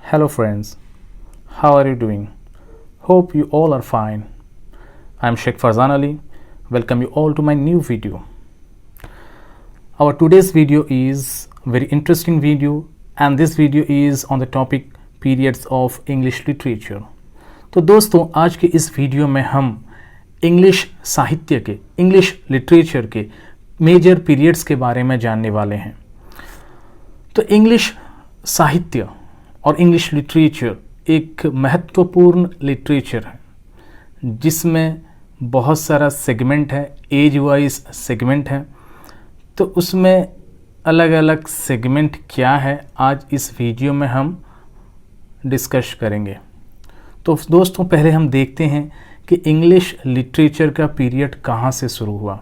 Hello friends, how are you doing? Hope you all are fine. I am Sheikh Farzan Ali. Welcome you all to my new video. Our today's video is very interesting video and this video is on the topic periods of English literature. तो दोस्तों आज के इस video में हम English साहित्य के English literature के मेजर पीरियड्स के बारे में जानने वाले हैं। तो इंग्लिश साहित्य और इंग्लिश लिटरेचर एक महत्वपूर्ण लिटरेचर है जिसमें बहुत सारा सेगमेंट है, एज वाइज सेगमेंट है। तो उसमें अलग अलग सेगमेंट क्या है आज इस वीडियो में हम डिस्कस करेंगे। तो दोस्तों पहले हम देखते हैं कि इंग्लिश लिटरेचर का पीरियड कहाँ से शुरू हुआ।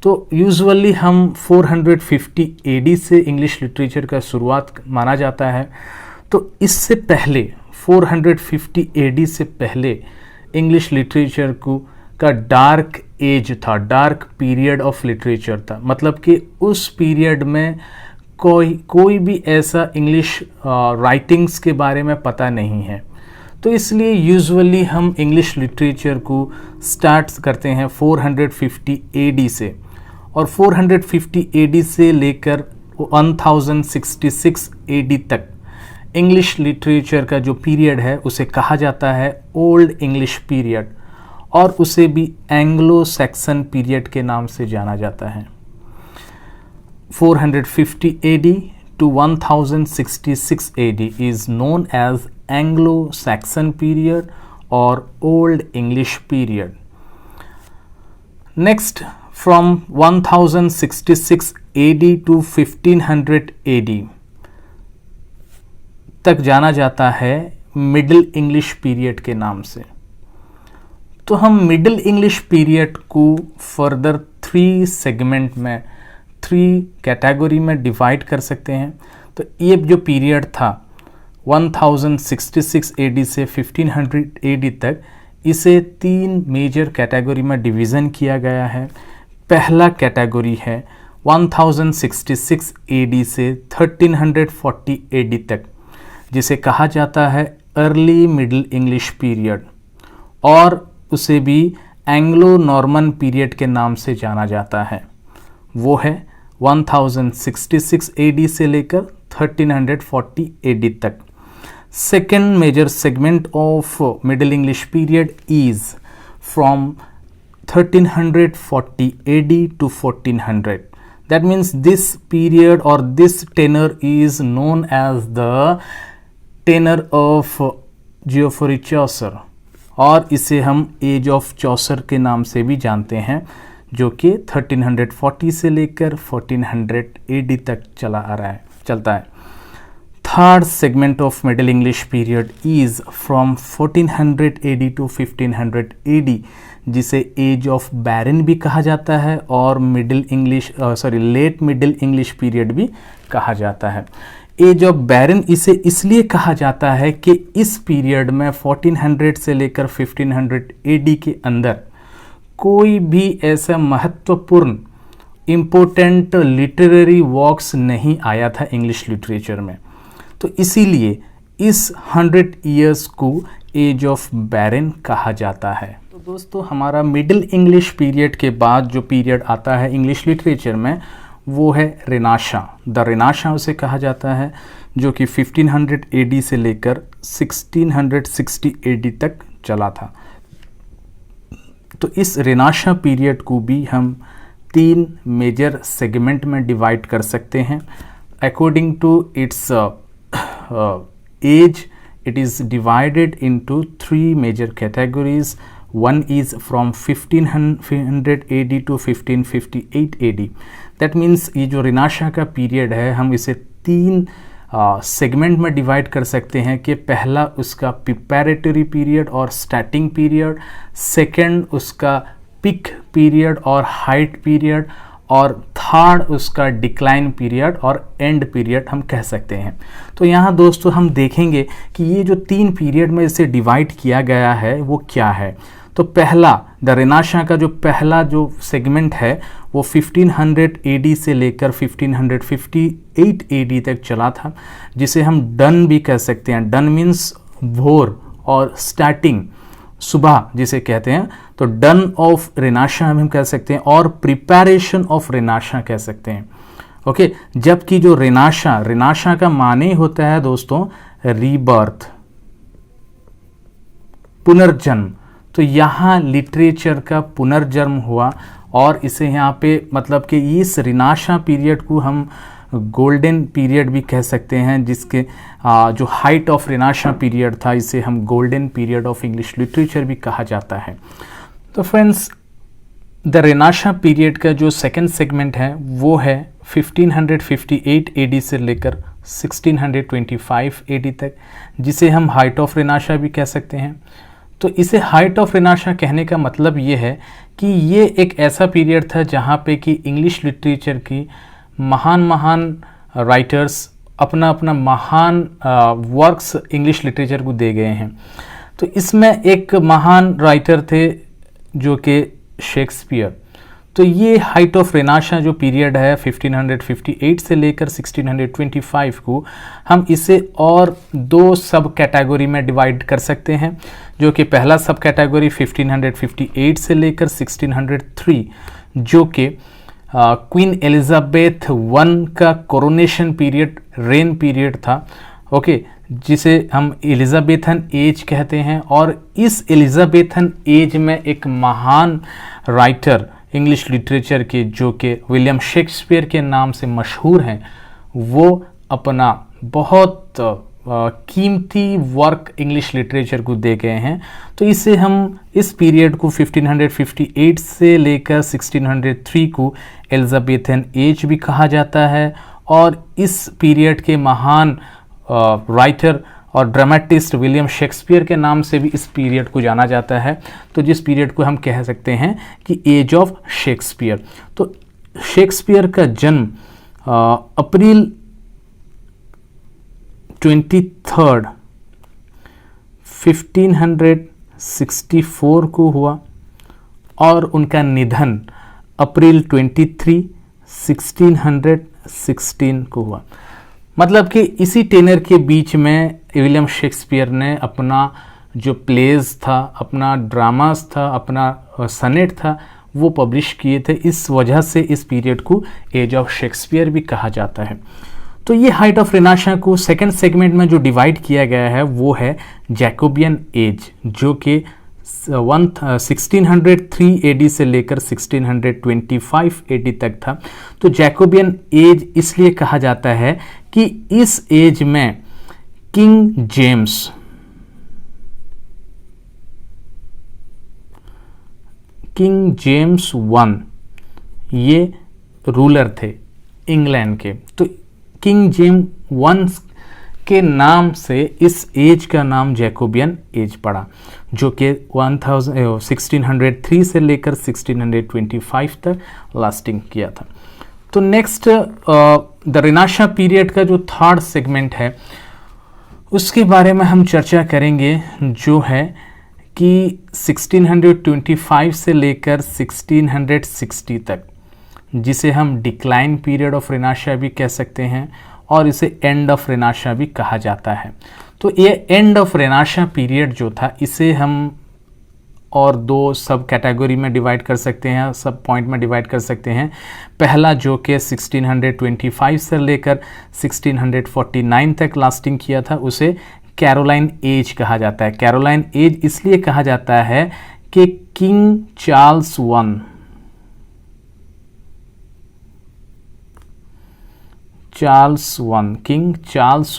तो यूजुअली हम 450 एडी से इंग्लिश लिटरेचर का शुरुआत माना जाता है। तो इससे पहले 450 एडी से पहले इंग्लिश लिटरेचर का डार्क एज था, डार्क पीरियड ऑफ लिटरेचर था। मतलब कि उस पीरियड में कोई भी ऐसा इंग्लिश राइटिंग्स के बारे में पता नहीं है। तो इसलिए यूजुअली हम इंग्लिश लिटरेचर को स्टार्ट करते हैं 450 एडी से और 450 एडी से लेकर 1066 एडी तक इंग्लिश लिटरेचर का जो पीरियड है उसे कहा जाता है ओल्ड इंग्लिश पीरियड और उसे भी एंग्लो सैक्सन पीरियड के नाम से जाना जाता है। 450 AD to 1066 AD is known as Anglo-Saxon period or Old English period. Next, from 1066 AD to 1500 AD तक जाना जाता है मिडिल इंग्लिश पीरियड के नाम से। तो हम मिडिल इंग्लिश पीरियड को फर्दर 3 सेगमेंट में 3 कैटेगरी में डिवाइड कर सकते हैं। तो ये जो पीरियड था 1066 एडी से 1500 एडी तक, इसे 3 मेजर कैटेगरी में डिवीज़न किया गया है। पहला कैटेगरी है 1066 एडी से 1340 एडी तक, जिसे कहा जाता है अर्ली मिडिल इंग्लिश पीरियड और उसे भी एंग्लो नॉर्मन पीरियड के नाम से जाना जाता है। वो है 1066 एडी से लेकर 1340 एडी तक। Second major segment of middle English period is from 1340 AD to 1400। That means this period or this tenure is known as the tenure of Geoffrey Chaucer और इसे हम एज ऑफ चौसर के नाम से भी जानते हैं, जो कि 1340 से लेकर 1400 एडी तक चलता है। Third segment of middle English period is from 1400 AD to 1500 AD, जिसे एज ऑफ बैरन भी कहा जाता है और लेट मिडिल इंग्लिश पीरियड भी कहा जाता है। एज ऑफ बैरन इसे इसलिए कहा जाता है कि इस पीरियड में 1400 से लेकर 1500 एडी के अंदर कोई भी ऐसा महत्वपूर्ण इम्पोर्टेंट लिटरेरी वर्क्स नहीं आया था इंग्लिश लिटरेचर में। तो इसीलिए इस 100 ईयर्स को एज ऑफ बैरन कहा जाता है। तो दोस्तों हमारा मिडिल इंग्लिश पीरियड के बाद जो पीरियड आता है इंग्लिश लिटरेचर में वो है रेनाशा। द रेनाशा उसे कहा जाता है, जो कि 1500 एडी से लेकर 1660 एडी तक चला था। तो इस रेनाशा पीरियड को भी हम 3 मेजर सेगमेंट में डिवाइड कर सकते हैं। According to its age, it is divided into 3 major categories. One is from 1500 AD to 1558 AD. That means ये जो रेनाशा का पीरियड है हम इसे 3 सेगमेंट में डिवाइड कर सकते हैं कि पहला उसका प्रिपैरेटरी पीरियड और स्टार्टिंग पीरियड, सेकंड उसका पिक पीरियड और हाइट पीरियड और थर्ड उसका डिक्लाइन पीरियड और एंड पीरियड हम कह सकते हैं। तो यहाँ दोस्तों हम देखेंगे कि ये जो 3 पीरियड में इसे डिवाइड किया गया है वो क्या है। तो पहला द रेनाशा का जो पहला जो सेगमेंट है वो 1500 एडी से लेकर 1558 एडी तक चला था, जिसे हम डन भी कह सकते हैं। डन मीन्स भोर और स्टार्टिंग, सुबह जिसे कहते हैं, तो डन ऑफ रेनाशा हम कह सकते हैं और प्रिपैरेशन ऑफ रेनाशा कह सकते हैं। ओके, जबकि जो रेनाशा का माने होता है दोस्तों रीबर्थ, पुनर्जन्म। तो यहाँ लिटरेचर का पुनर्जन्म हुआ और इसे यहाँ पे मतलब कि इस रेनाशा पीरियड को हम गोल्डन पीरियड भी कह सकते हैं, जिसके जो हाइट ऑफ रेनाशा पीरियड था इसे हम golden period of English literature भी कहा जाता है। तो फ्रेंड्स, द रेनाशा पीरियड का जो सेकंड सेगमेंट है वो है 1558 एडी से लेकर 1625 एडी तक, जिसे हम हाइट ऑफ रेनाशा भी कह सकते हैं। तो इसे हाइट ऑफ रेनाशा कहने का मतलब ये है कि ये एक ऐसा पीरियड था जहाँ पे कि इंग्लिश लिटरेचर की महान राइटर्स अपना अपना महान वर्क्स इंग्लिश लिटरेचर को दे गए हैं। तो इसमें एक महान राइटर थे जो कि शेक्सपियर। तो ये हाइट ऑफ रेनाशा जो पीरियड है 1558 से लेकर 1625 को हम इसे और दो सब कैटेगरी में डिवाइड कर सकते हैं, जो कि पहला सब कैटेगरी 1558 से लेकर 1603 जो कि क्वीन एलिजाबेथ वन का कोरोनेशन पीरियड, रेन पीरियड था। ओके, जिसे हम एलिजाबेथन एज कहते हैं। और इस एलिजाबेथन एज में एक महान राइटर इंग्लिश लिटरेचर के जो कि विलियम शेक्सपियर के नाम से मशहूर हैं, वो अपना बहुत कीमती वर्क इंग्लिश लिटरेचर को दे गए हैं। तो इसे हम इस पीरियड को 1558 से लेकर 1603 को एलिजाबेथन एज भी कहा जाता है। और इस पीरियड के महान राइटर और ड्रामेटिस्ट विलियम शेक्सपियर के नाम से भी इस पीरियड को जाना जाता है। तो जिस पीरियड को हम कह सकते हैं कि एज ऑफ शेक्सपियर। तो शेक्सपियर का जन्म अप्रैल 23 1564 को हुआ और उनका निधन अप्रैल 23 1616 को हुआ। मतलब कि इसी टेनर के बीच में विलियम शेक्सपियर ने अपना जो प्लेज था, अपना ड्रामास था, अपना सनेट था, वो पब्लिश किए थे। इस वजह से इस पीरियड को एज ऑफ शेक्सपियर भी कहा जाता है। तो ये हाइट ऑफ रेनाशा को सेकंड सेगमेंट में जो डिवाइड किया गया है वो है जैकोबियन एज, जो कि 1603 एडी से लेकर 1625 एडी तक था। तो जैकोबियन एज इसलिए कहा जाता है कि इस एज में किंग जेम्स वन ये रूलर थे इंग्लैंड के। तो किंग जेम्स वन के नाम से इस एज का नाम जैकोबियन एज पड़ा, जो कि 1603 से लेकर 1625 तक लास्टिंग किया था। तो नेक्स्ट द रेनाशा पीरियड का जो थर्ड सेगमेंट है उसके बारे में हम चर्चा करेंगे, जो है कि 1625 से लेकर 1660 तक, जिसे हम डिक्लाइन पीरियड ऑफ रेनाशा भी कह सकते हैं और इसे एंड ऑफ रेनाशा भी कहा जाता है। तो ये एंड ऑफ रेनाशा पीरियड जो था इसे हम और दो सब कैटेगरी में डिवाइड कर सकते हैं, सब पॉइंट में डिवाइड कर सकते हैं। पहला जो कि 1625 से लेकर 1649 तक लास्टिंग किया था उसे कैरोलाइन एज कहा जाता है। कैरोलाइन एज इसलिए कहा जाता है कि किंग चार्ल्स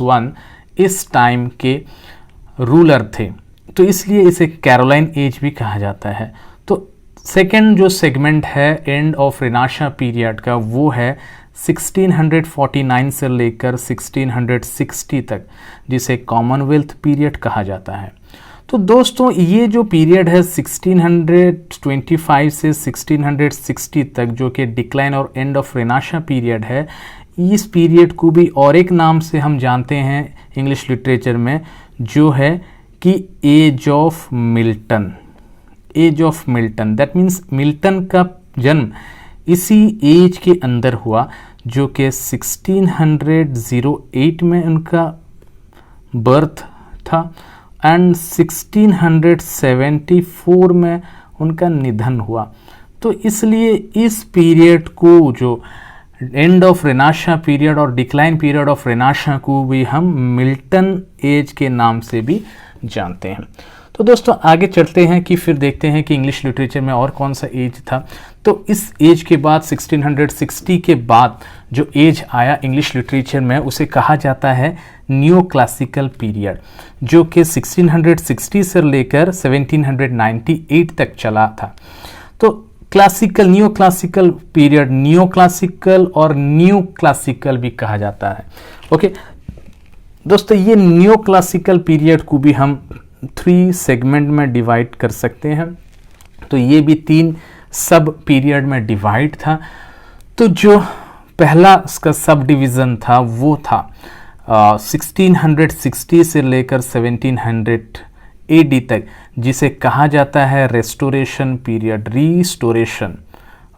वन इस टाइम के रूलर थे, तो इसलिए इसे कैरोलाइन एज भी कहा जाता है। तो सेकंड जो सेगमेंट है एंड ऑफ रेनाशा पीरियड का वो है 1649 से लेकर 1660 तक, जिसे कॉमनवेल्थ पीरियड कहा जाता है। तो दोस्तों ये जो पीरियड है 1625 से 1660 तक, जो कि डिक्लाइन और एंड ऑफ रेनाशा पीरियड है, इस पीरियड को भी और एक नाम से हम जानते हैं इंग्लिश लिटरेचर में, जो है कि age of Milton. Age of Milton, that means Milton का जन्म इसी एज के अंदर हुआ, जो कि 1608 में उनका बर्थ था एंड 1674 में उनका निधन हुआ। तो इसलिए इस पीरियड को, जो एंड ऑफ रेनाशा पीरियड और डिक्लाइन पीरियड ऑफ रेनाशा को भी हम मिल्टन एज के नाम से भी जानते हैं। तो दोस्तों आगे चलते हैं कि फिर देखते हैं कि इंग्लिश लिटरेचर में और कौन सा एज था। तो इस एज के बाद 1660 के बाद जो एज आया इंग्लिश लिटरेचर में उसे कहा जाता है न्यू क्लासिकल पीरियड, जो कि 1660 से लेकर 1798 तक चला था। तो classical, new classical period, new classical और न्यू क्लासिकल भी कहा जाता है। ओके दोस्तों, ये न्यू क्लासिकल पीरियड को भी हम 3 सेगमेंट में डिवाइड कर सकते हैं। तो ये भी 3 सब पीरियड में डिवाइड था। तो जो पहला इसका सब डिवीज़न था वो था 1660 से लेकर 1700 AD तक, जिसे कहा जाता है रेस्टोरेशन पीरियड, रीस्टोरेशन।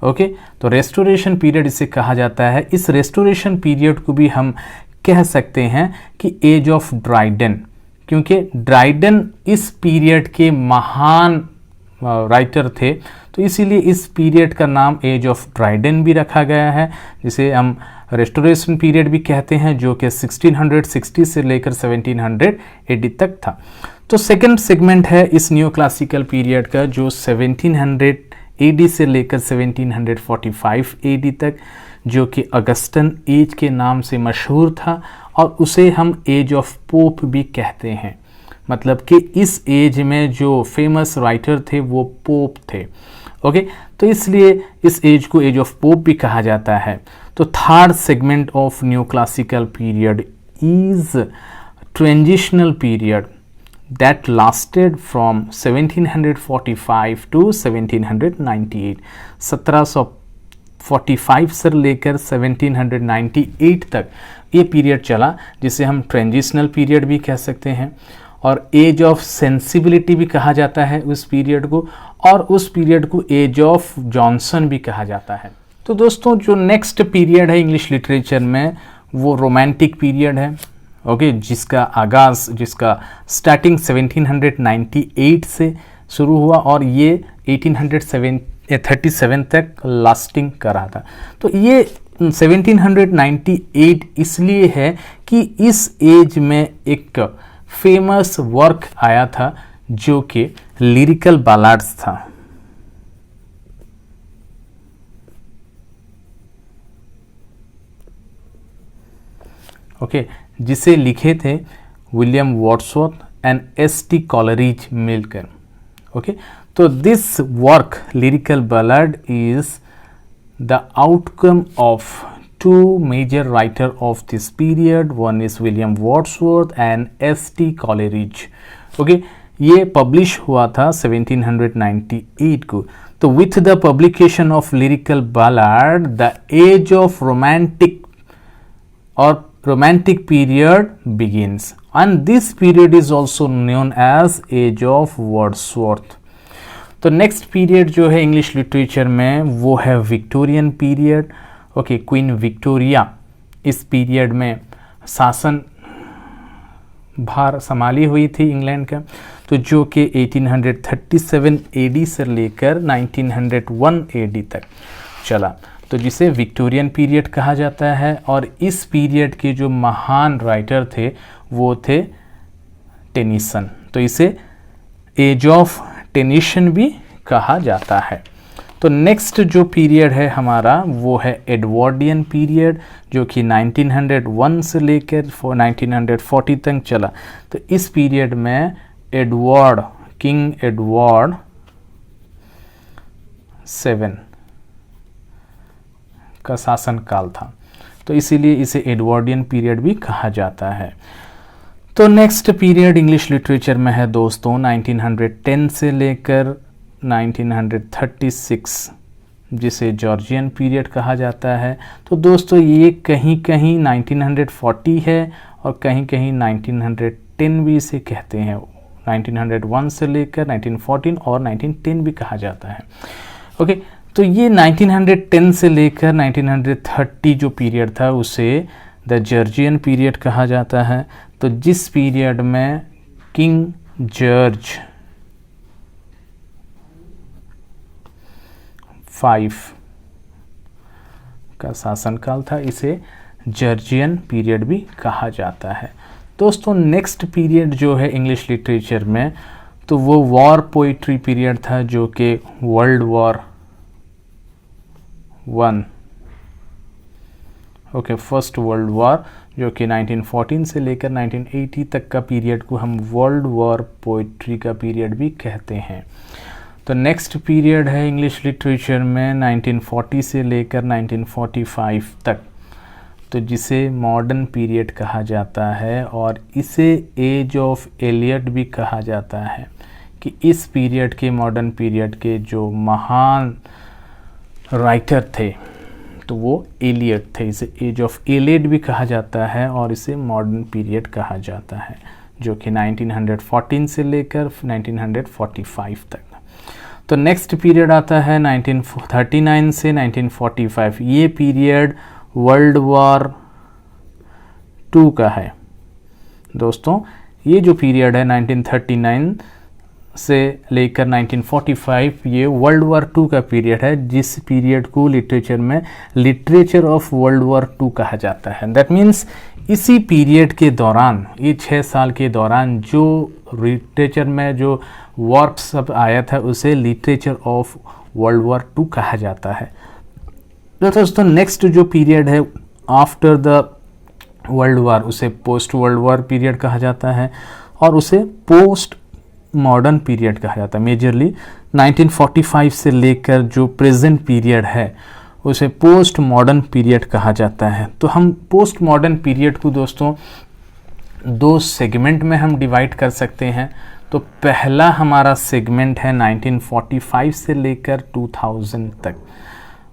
ओके, तो रेस्टोरेशन पीरियड इसे कहा जाता है। इस रेस्टोरेशन पीरियड को भी हम कह सकते हैं कि एज ऑफ ड्राइडन, क्योंकि ड्राइडन इस पीरियड के महान राइटर थे, तो इसीलिए इस पीरियड का नाम एज ऑफ ड्राइडन भी रखा गया है, जिसे हम रेस्टोरेशन पीरियड भी कहते हैं, जो कि 1660 से लेकर 1700 AD तक था। तो सेकंड सेगमेंट है इस न्यू क्लासिकल पीरियड का, जो 1700 AD से लेकर 1745 AD तक, जो कि अगस्टन एज के नाम से मशहूर था, और उसे हम एज ऑफ पोप भी कहते हैं। मतलब कि इस एज में जो फेमस राइटर थे वो पोप थे। ओके, तो इसलिए इस एज को एज ऑफ पोप भी कहा जाता है। तो third segment of new classical period is transitional period that lasted from 1745 to 1798। 1745 से लेकर 1798 तक ये पीरियड चला, जिसे हम ट्रांजिशनल पीरियड भी कह सकते हैं, और एज ऑफ सेंसिबिलिटी भी कहा जाता है उस पीरियड को, और उस पीरियड को एज ऑफ जॉनसन भी कहा जाता है। तो दोस्तों जो नेक्स्ट पीरियड है इंग्लिश लिटरेचर में वो रोमांटिक पीरियड है। ओके, जिसका आगाज़, जिसका स्टार्टिंग 1798 से शुरू हुआ और ये 1837 तक लास्टिंग करा था। तो ये 1798 इसलिए है कि इस एज में एक फेमस वर्क आया था जो कि लिरिकल बालाड्स था। ओके, जिसे लिखे थे William Wordsworth and ST. Coleridge मिलकर। ओके, तो this work lyrical ballad is the outcome of two major writers of this period. One is William Wordsworth and S.T. Coleridge. Okay, ये पब्लिश हुआ था 1798 को। तो with the publication of lyrical ballad, the age of romantic period begins, and this period is also known as age of Wordsworth. तो next period जो है English literature में वो है Victorian period. Okay, queen Victoria इस period में शासन भार संभाली हुई थी इंग्लैंड का, तो जो कि 1837 AD से लेकर 1901 AD तक चला, तो जिसे विक्टोरियन पीरियड कहा जाता है। और इस पीरियड के जो महान राइटर थे वो थे टेनिसन, तो इसे एज ऑफ टेनिसन भी कहा जाता है। तो नेक्स्ट जो पीरियड है हमारा वो है एडवर्डियन पीरियड, जो कि 1901 से लेकर 1940 तक चला। तो इस पीरियड में किंग एडवर्ड 7 का शासन काल था, तो इसीलिए इसे एडवर्डियन पीरियड भी कहा जाता है। तो नेक्स्ट पीरियड इंग्लिश लिटरेचर में है दोस्तों 1910 से लेकर 1936, जिसे जॉर्जियन पीरियड कहा जाता है। तो दोस्तों ये कहीं कहीं 1940 है और कहीं कहीं 1910 भी इसे कहते हैं, 1901 से लेकर 1914 और 1910 भी कहा जाता है। ओके, तो ये 1910 से लेकर 1930 जो पीरियड था उसे द जॉर्जियन पीरियड कहा जाता है। तो जिस पीरियड में किंग जॉर्ज 5 का शासनकाल था, इसे जॉर्जियन पीरियड भी कहा जाता है। दोस्तों नेक्स्ट पीरियड जो है इंग्लिश लिटरेचर में, तो वो वॉर पोइट्री पीरियड था, जो कि world war 1 okay first world war, जो कि 1914 से लेकर 1980 तक का पीरियड को हम वर्ल्ड वॉर पोइट्री का पीरियड भी कहते हैं। तो नेक्स्ट पीरियड है इंग्लिश लिटरेचर में 1940 से लेकर 1945 तक, तो जिसे मॉडर्न पीरियड कहा जाता है, और इसे एज ऑफ एलियट भी कहा जाता है कि इस पीरियड के, मॉडर्न पीरियड के जो महान राइटर थे तो वो एलियट थे। इसे एज ऑफ एलियट भी कहा जाता है और इसे मॉडर्न पीरियड कहा जाता है, जो कि 1914 से लेकर 1945 तक। तो नेक्स्ट पीरियड आता है 1939 से 1945। ये पीरियड वर्ल्ड वॉर 2 का है। दोस्तों ये जो पीरियड है 1939 से लेकर 1945, ये वर्ल्ड वॉर 2 का पीरियड है, जिस पीरियड को लिटरेचर में लिटरेचर ऑफ वर्ल्ड वॉर 2 कहा जाता है। दैट मीन्स इसी पीरियड के दौरान, ये 6 साल के दौरान जो लिटरेचर में जो वर्क सब आया था उसे लिटरेचर ऑफ वर्ल्ड वॉर 2 कहा जाता है। दोस्तों नेक्स्ट जो पीरियड है आफ्टर द वर्ल्ड वॉर, उसे पोस्ट वर्ल्ड वॉर पीरियड कहा जाता है और उसे पोस्ट मॉडर्न पीरियड कहा जाता है। मेजरली 1945 से लेकर जो प्रेजेंट पीरियड है उसे पोस्ट मॉडर्न पीरियड कहा जाता है। तो हम पोस्ट मॉडर्न पीरियड को दोस्तों 2 सेगमेंट में हम डिवाइड कर सकते हैं। तो पहला हमारा सेगमेंट है 1945 से लेकर 2000 तक,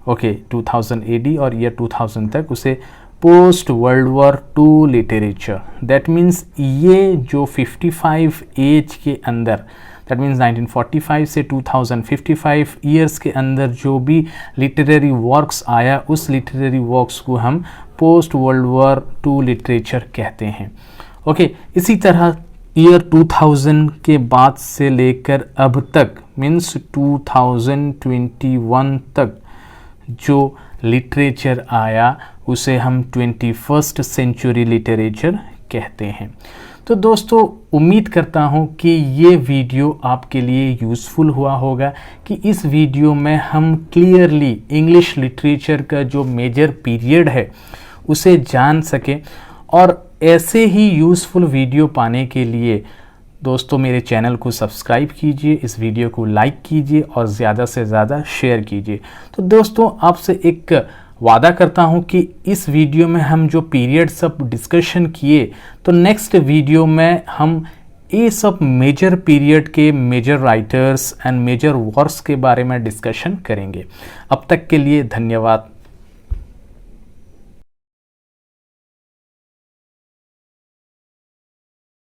ओके 2000 AD और ईयर 2000 तक, उसे post world war 2 literature. That means ये जो 55 एज के अंदर, दैट मीन्स 1945 से 2055 ईयर्स के अंदर जो भी लिटरेरी वर्क्स आया, उस लिटरेरी वर्क्स को हम पोस्ट वर्ल्ड वॉर 2 लिटरेचर कहते हैं। ओके, इसी तरह ईयर 2000 के बाद से लेकर अब तक, मीन्स 2021 तक जो लिटरेचर आया उसे हम 21st सेंचुरी लिटरेचर कहते हैं। तो दोस्तों उम्मीद करता हूँ कि ये वीडियो आपके लिए यूज़फुल हुआ होगा, कि इस वीडियो में हम क्लियरली इंग्लिश लिटरेचर का जो मेजर पीरियड है उसे जान सकें। और ऐसे ही यूज़फुल वीडियो पाने के लिए दोस्तों मेरे चैनल को सब्सक्राइब कीजिए, इस वीडियो को लाइक कीजिए और ज़्यादा से ज़्यादा शेयर कीजिए। तो दोस्तों आपसे एक वादा करता हूं कि इस वीडियो में हम जो पीरियड सब डिस्कशन किए, तो नेक्स्ट वीडियो में हम ये सब मेजर पीरियड के major writers and major works के बारे में डिस्कशन करेंगे। अब तक के लिए धन्यवाद।